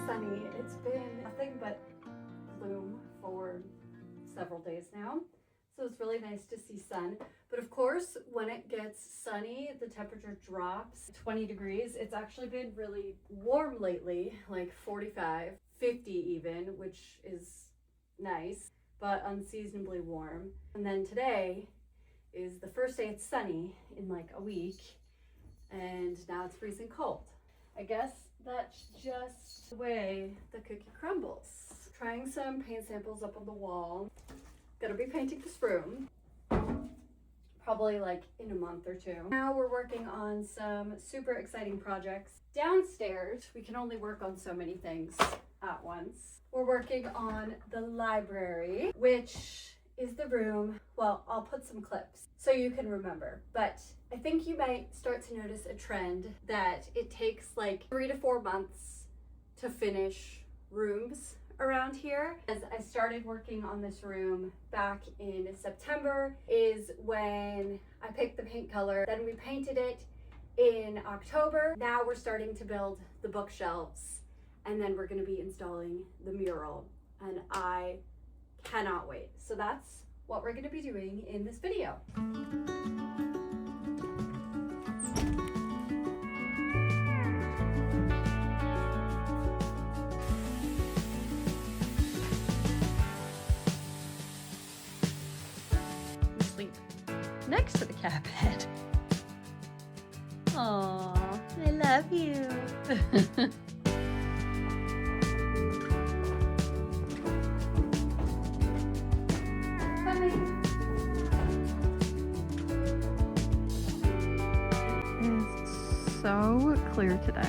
sunny. It's been nothing but bloom for several days now. So it's really nice to see sun. But of course, when it gets sunny, the temperature drops 20 degrees. It's actually been really warm lately, like 45, 50 even, which is nice, but unseasonably warm. And then today is the first day it's sunny in like a week, and now it's freezing cold. I guess that's just the way the cookie crumbles. Trying some paint samples up on the wall. Gonna be painting this room probably like in a month or two. Now we're working on some super exciting projects. Downstairs, we can only work on so many things at once. We're working on the library, which is the room, well, I'll put some clips so you can remember, but I think you might start to notice a trend that it takes like 3 to 4 months to finish rooms around here. As I started working on this room back in September is when I picked the paint color. Then we painted it in October. Now we're starting to build the bookshelves, and then we're going to be installing the mural, and I cannot wait. So that's what we're going to be doing in this video. Sleep next to the cat bed. Aww, I love you. It's so clear today.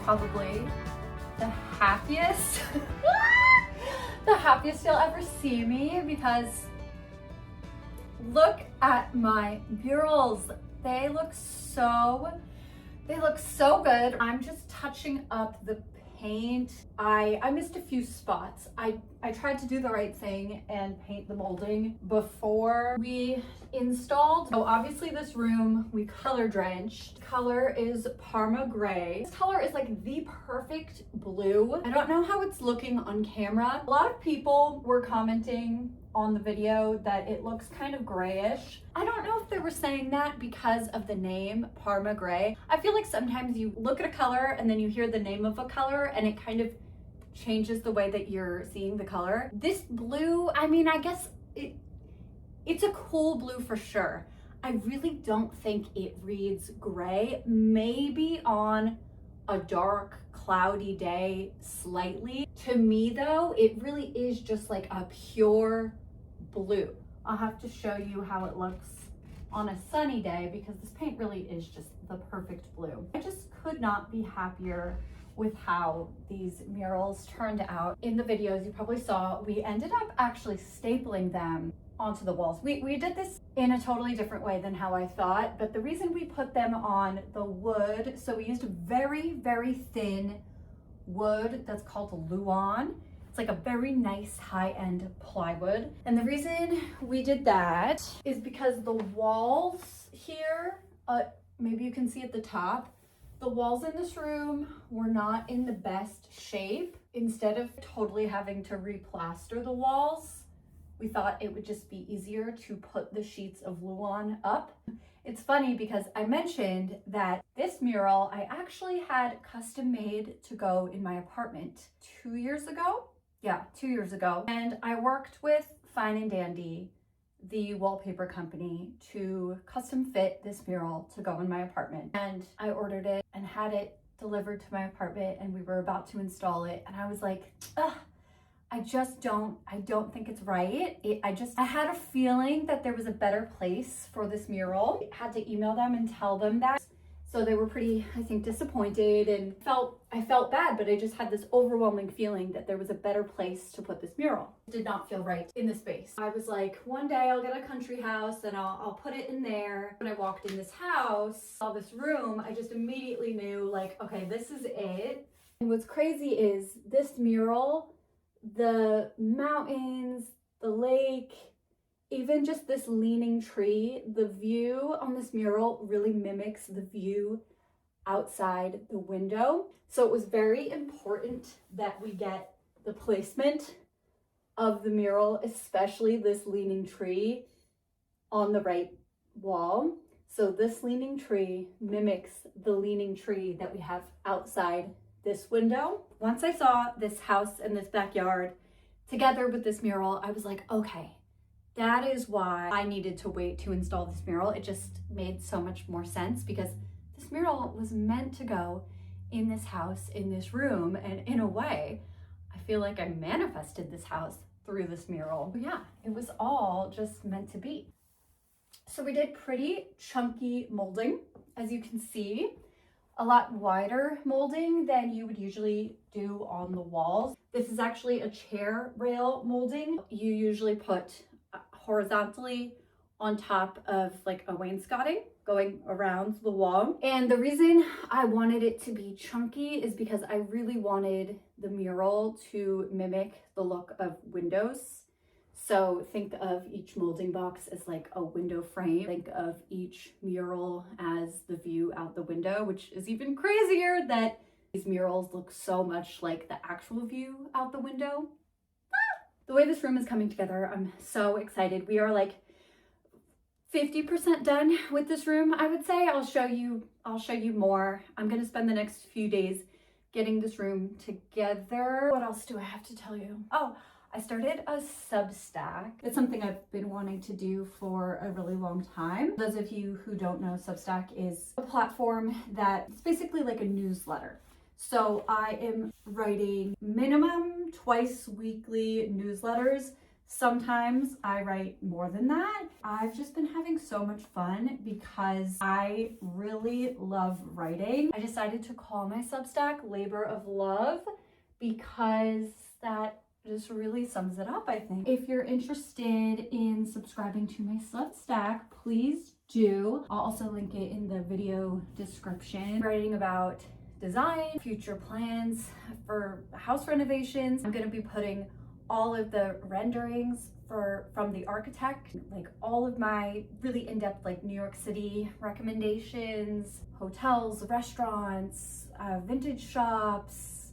Probably the happiest the happiest you'll ever see me, because look at my murals. They look so good. I'm just touching up the paint. I missed a few spots. I tried to do the right thing and paint the molding before we installed. So obviously this room we color drenched. Color is Parma Gray. This color is like the perfect blue. I don't know how it's looking on camera. A lot of people were commenting on the video that it looks kind of grayish. I don't know if they were saying that because of the name Parma Gray. I feel like sometimes you look at a color and then you hear the name of a color and it kind of changes the way that you're seeing the color. This blue, I mean, I guess it's a cool blue for sure. I really don't think it reads gray. Maybe on a dark, cloudy day, slightly. To me though, it really is just like a pure blue. I'll have to show you how it looks on a sunny day because this paint really is just the perfect blue. I just could not be happier with how these murals turned out. In the videos you probably saw, we ended up actually stapling them onto the walls. We did this in a totally different way than how I thought, but the reason we put them on the wood, so we used a very, very thin wood that's called Luan. It's like a very nice high-end plywood. And the reason we did that is because the walls here, maybe you can see at the top, the walls in this room were not in the best shape. Instead of totally having to replaster the walls, we thought it would just be easier to put the sheets of Luan up. It's funny because I mentioned that this mural I actually had custom made to go in my apartment 2 years ago. Yeah, 2 years ago. And I worked with Fine and Dandy, the wallpaper company, to custom fit this mural to go in my apartment. And I ordered it and had it delivered to my apartment, and we were about to install it. And I was like, ugh, I don't think it's right. I had a feeling that there was a better place for this mural. I had to email them and tell them that. So they were pretty, I think, disappointed, and I felt bad, but I just had this overwhelming feeling that there was a better place to put this mural. It did not feel right in the space. I was like, one day I'll get a country house and I'll put it in there. When I walked in this house, saw this room, I just immediately knew, like, okay, this is it. And what's crazy is this mural, the mountains, the lake, even just this leaning tree, the view on this mural really mimics the view outside the window. So it was very important that we get the placement of the mural, especially this leaning tree, on the right wall. So this leaning tree mimics the leaning tree that we have outside this window. Once I saw this house and this backyard together with this mural, I was like, okay, that is why I needed to wait to install this mural. It just made so much more sense because this mural was meant to go in this house, in this room, and in a way, I feel like I manifested this house through this mural. But yeah, it was all just meant to be. So we did pretty chunky molding, as you can see, a lot wider molding than you would usually do on the walls. This is actually a chair rail molding. You usually put horizontally on top of like a wainscoting going around the wall. And the reason I wanted it to be chunky is because I really wanted the mural to mimic the look of windows. So think of each molding box as like a window frame. Think of each mural as the view out the window, which is even crazier that these murals look so much like the actual view out the window. The way this room is coming together, I'm so excited. We are like 50% done with this room, I would say. I'll show you more. I'm gonna spend the next few days getting this room together. What else do I have to tell you? Oh, I started a Substack. It's something I've been wanting to do for a really long time. Those of you who don't know, Substack is a platform that's basically like a newsletter. So I am writing minimum twice weekly newsletters. Sometimes I write more than that. I've just been having so much fun because I really love writing. I decided to call my Substack Labor of Love because that just really sums it up, I think. If you're interested in subscribing to my Substack, please do. I'll also link it in the video description. Writing about design, future plans for house renovations. I'm gonna be putting all of the renderings from the architect, like all of my really in-depth like New York City recommendations, hotels, restaurants, vintage shops.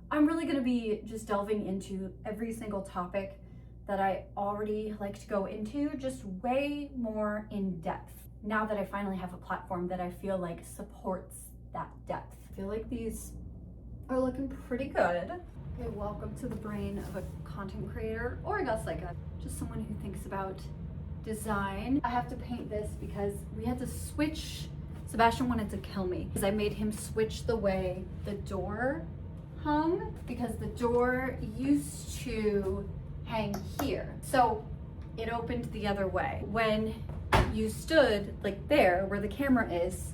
I'm really gonna be just delving into every single topic that I already like to go into, just way more in depth. Now that I finally have a platform that I feel like supports that depth. I feel like these are looking pretty good. Okay, welcome to the brain of a content creator, or I guess like just someone who thinks about design. I have to paint this because we had to switch. Sebastian wanted to kill me because I made him switch the way the door hung, because the door used to hang here. So it opened the other way. When you stood like there where the camera is,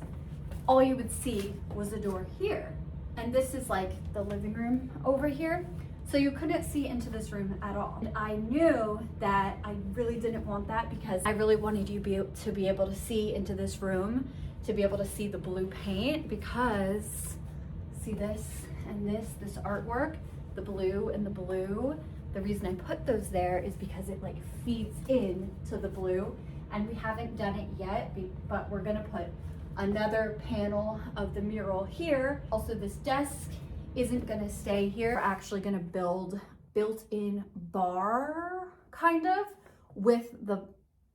all you would see was the door here. And this is like the living room over here. So you couldn't see into this room at all. And I knew that I really didn't want that because I really wanted you to be able to see into this room, to be able to see the blue paint, because see this and this artwork, the blue and the blue. The reason I put those there is because it like feeds in to the blue, and we haven't done it yet, but we're gonna put another panel of the mural here. Also, this desk isn't gonna stay here. We're actually gonna build built-in bar, kind of, with the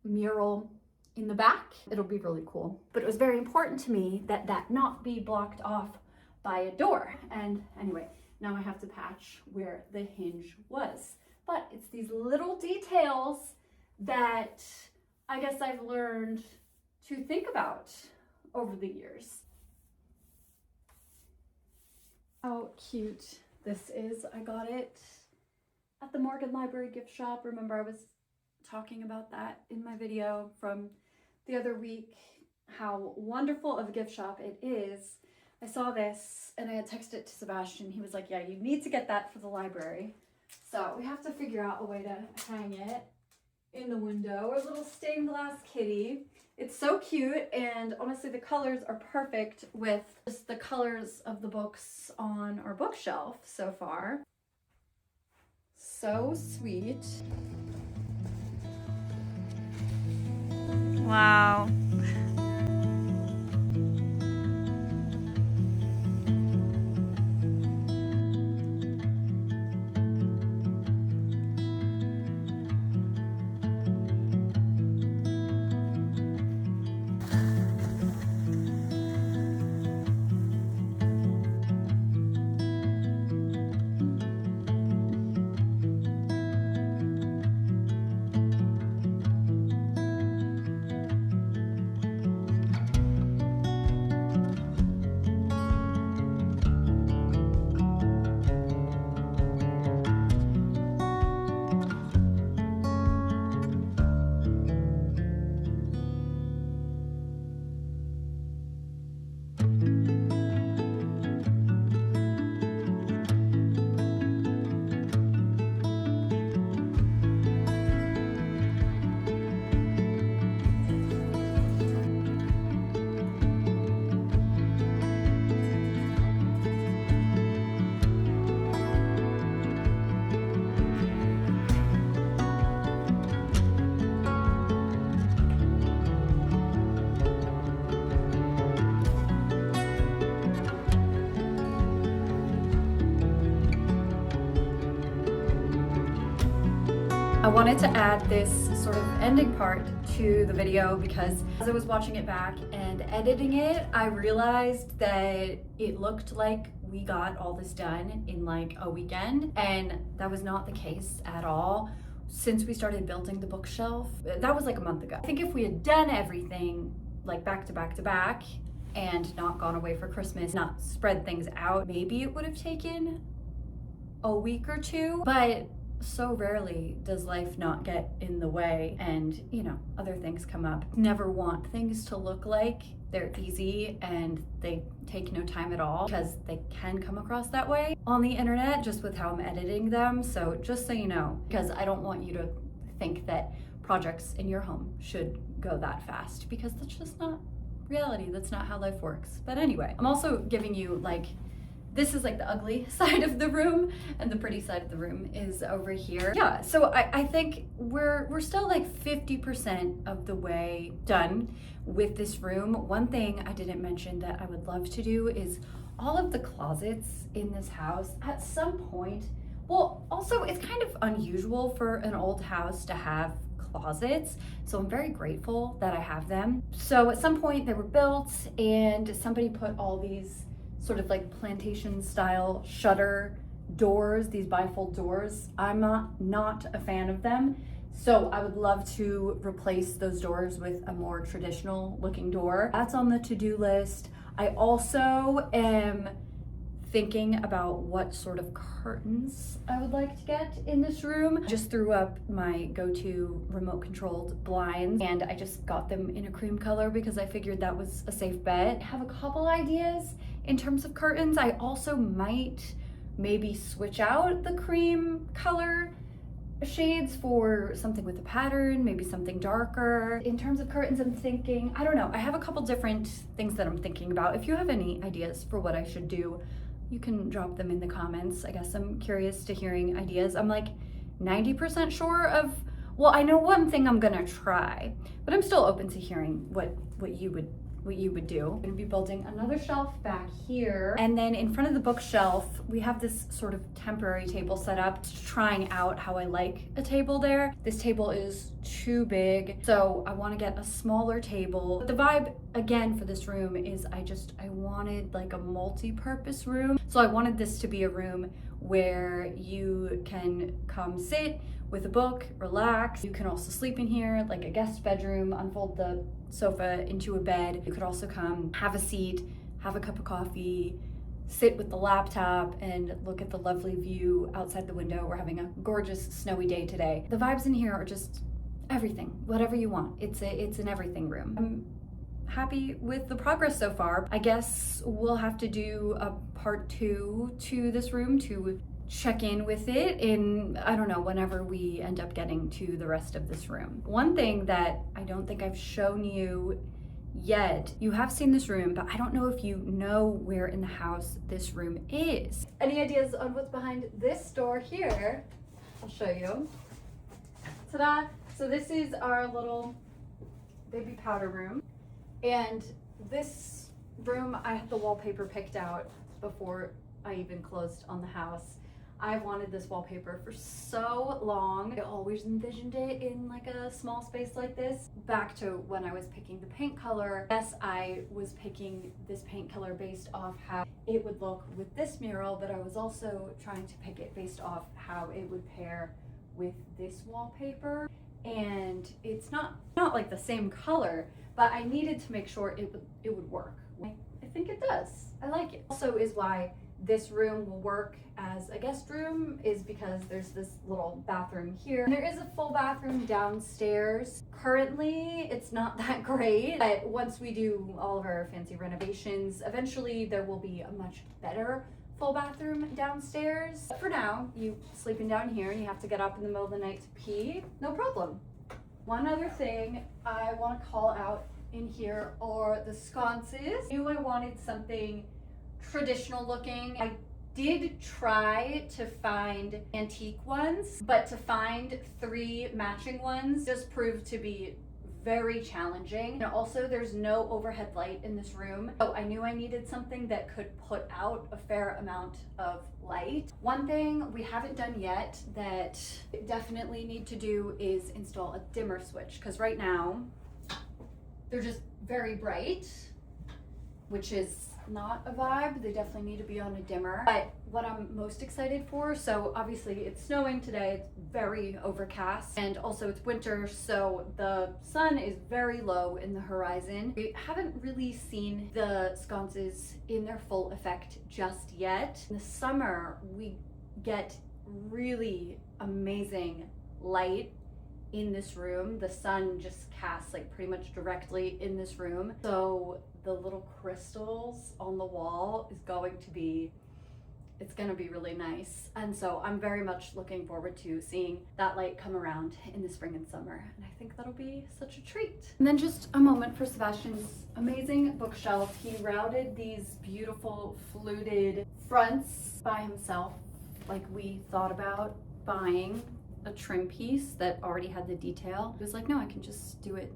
mural in the back. It'll be really cool. But it was very important to me that that not be blocked off by a door. And anyway, now I have to patch where the hinge was. But it's these little details that I guess I've learned to think about over the years. How cute this is. I got it at the Morgan Library gift shop. Remember, I was talking about that in my video from the other week, how wonderful of a gift shop it is. I saw this and I had texted it to Sebastian. He was like, yeah, you need to get that for the library. So we have to figure out a way to hang it in the window. Our little stained glass kitty. It's so cute, and honestly the colors are perfect with just the colors of the books on our bookshelf so far. So sweet. Wow. I wanted to add this sort of ending part to the video because as I was watching it back and editing it, I realized that it looked like we got all this done in like a weekend, and that was not the case at all. Since we started building the bookshelf, that was like a month ago. I think if we had done everything like back to back to back and not gone away for Christmas, not spread things out, maybe it would have taken a week or two, but so rarely does life not get in the way, and you know, other things come up. Never want things to look like they're easy and they take no time at all, because they can come across that way on the internet just with how I'm editing them. So just so you know, because I don't want you to think that projects in your home should go that fast, because that's just not reality. That's not how life works. But anyway, I'm also giving you like, this is like the ugly side of the room, and the pretty side of the room is over here. Yeah, so I think we're still like 50% of the way done with this room. One thing I didn't mention that I would love to do is all of the closets in this house at some point. Well, also it's kind of unusual for an old house to have closets, so I'm very grateful that I have them. So at some point they were built and somebody put all these sort of like plantation style shutter doors, these bifold doors. I'm not a fan of them. So I would love to replace those doors with a more traditional looking door. That's on the to-do list. I also am thinking about what sort of curtains I would like to get in this room. Just threw up my go-to remote controlled blinds, and I just got them in a cream color because I figured that was a safe bet. I have a couple ideas in terms of curtains. I also might maybe switch out the cream color shades for something with a pattern, maybe something darker. In terms of curtains, I'm thinking, I don't know, I have a couple different things that I'm thinking about. If you have any ideas for what I should do, you can drop them in the comments. I guess I'm curious to hearing ideas. I'm like 90% sure of, well, I know one thing I'm gonna try, but I'm still open to hearing what you would do. I'm gonna be building another shelf back here. And then in front of the bookshelf, we have this sort of temporary table set up, trying out how I like a table there. This table is too big, so I wanna get a smaller table. The vibe, again, for this room is I wanted like a multi-purpose room. So I wanted this to be a room where you can come sit with a book, relax. You can also sleep in here, like a guest bedroom, unfold the sofa into a bed. You could also come, have a seat, have a cup of coffee, sit with the laptop and look at the lovely view outside the window. We're having a gorgeous snowy day today. The vibes in here are just everything, whatever you want. It's an everything room. I'm happy with the progress so far. I guess we'll have to do a part 2 to this room to check in with it in, I don't know, whenever we end up getting to the rest of this room. One thing that I don't think I've shown you yet, you have seen this room, but I don't know if you know where in the house this room is. Any ideas on what's behind this door here? I'll show you. Ta-da! So this is our little baby powder room. And this room, I had the wallpaper picked out before I even closed on the house. I've wanted this wallpaper for so long. I always envisioned it in like a small space like this. Back to when I was picking the paint color. Yes, I was picking this paint color based off how it would look with this mural, but I was also trying to pick it based off how it would pair with this wallpaper. And it's not like the same color, but I needed to make sure it would work. I think it does. I like it. Also is why this room will work as a guest room, is because there's this little bathroom here. And there is a full bathroom downstairs. Currently, it's not that great, but once we do all of our fancy renovations, eventually there will be a much better full bathroom downstairs. But for now, you sleeping down here and you have to get up in the middle of the night to pee, no problem. One other thing I want to call out in here are the sconces. I knew I wanted something traditional looking. I did try to find antique ones, but to find 3 matching ones just proved to be very challenging. And also there's no overhead light in this room. So I knew I needed something that could put out a fair amount of light. One thing we haven't done yet that we definitely need to do is install a dimmer switch, because right now they're just very bright, which is not a vibe. They definitely need to be on a dimmer. But what I'm most excited for, so obviously it's snowing today, it's very overcast, and also it's winter, so the sun is very low in the horizon. We haven't really seen the sconces in their full effect just yet. In the summer, we get really amazing light in this room. The sun just casts like pretty much directly in this room. So the little crystals on the wall is going to be, it's gonna be really nice. And so I'm very much looking forward to seeing that light come around in the spring and summer. And I think that'll be such a treat. And then just a moment for Sebastian's amazing bookshelf. He routed these beautiful fluted fronts by himself. Like, we thought about buying a trim piece that already had the detail. He was like, no, I can just do it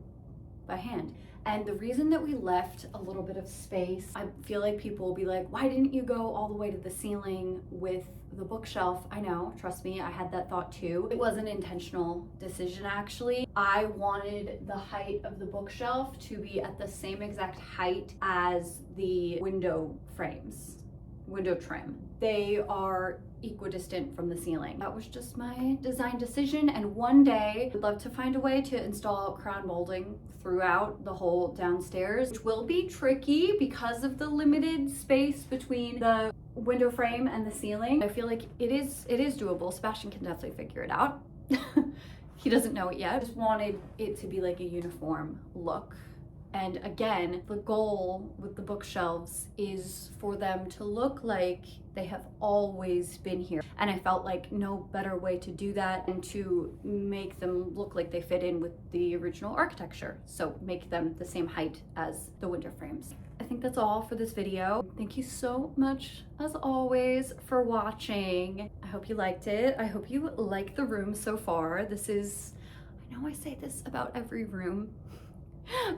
by hand. And the reason that we left a little bit of space, I feel like people will be like, why didn't you go all the way to the ceiling with the bookshelf? I know, trust me, I had that thought too. It was an intentional decision, actually. I wanted the height of the bookshelf to be at the same exact height as the window frames, window trim. They are equidistant from the ceiling. That was just my design decision, and one day I'd love to find a way to install crown molding throughout the whole downstairs, which will be tricky because of the limited space between the window frame and the ceiling. I feel like it is doable. Sebastian can definitely figure it out. He doesn't know it yet. I just wanted it to be like a uniform look And again, the goal with the bookshelves is for them to look like they have always been here. And I felt like no better way to do that than to make them look like they fit in with the original architecture. So make them the same height as the window frames. I think that's all for this video. Thank you so much, as always, for watching. I hope you liked it. I hope you like the room so far. This is, I know I say this about every room,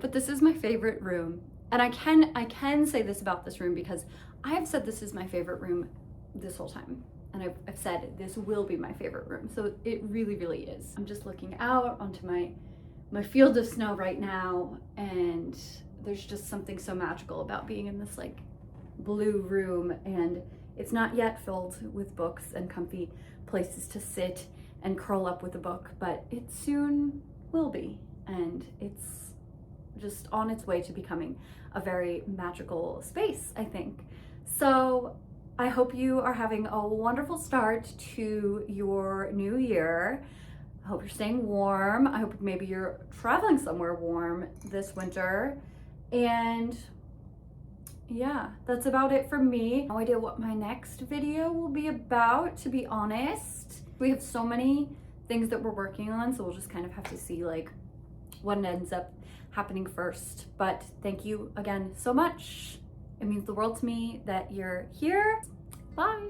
but this is my favorite room. And I can say this about this room because I have said this is my favorite room this whole time. And I've said this will be my favorite room. So it really, really is. I'm just looking out onto my field of snow right now, and there's just something so magical about being in this like blue room, and it's not yet filled with books and comfy places to sit and curl up with a book, but it soon will be. And it's just on its way to becoming a very magical space, I think. So I hope you are having a wonderful start to your new year. I hope you're staying warm. I hope maybe you're traveling somewhere warm this winter. And yeah, that's about it for me. No idea what my next video will be about, to be honest. We have so many things that we're working on, so we'll just kind of have to see like what ends up happening first. But thank you again so much. It means the world to me that you're here. Bye.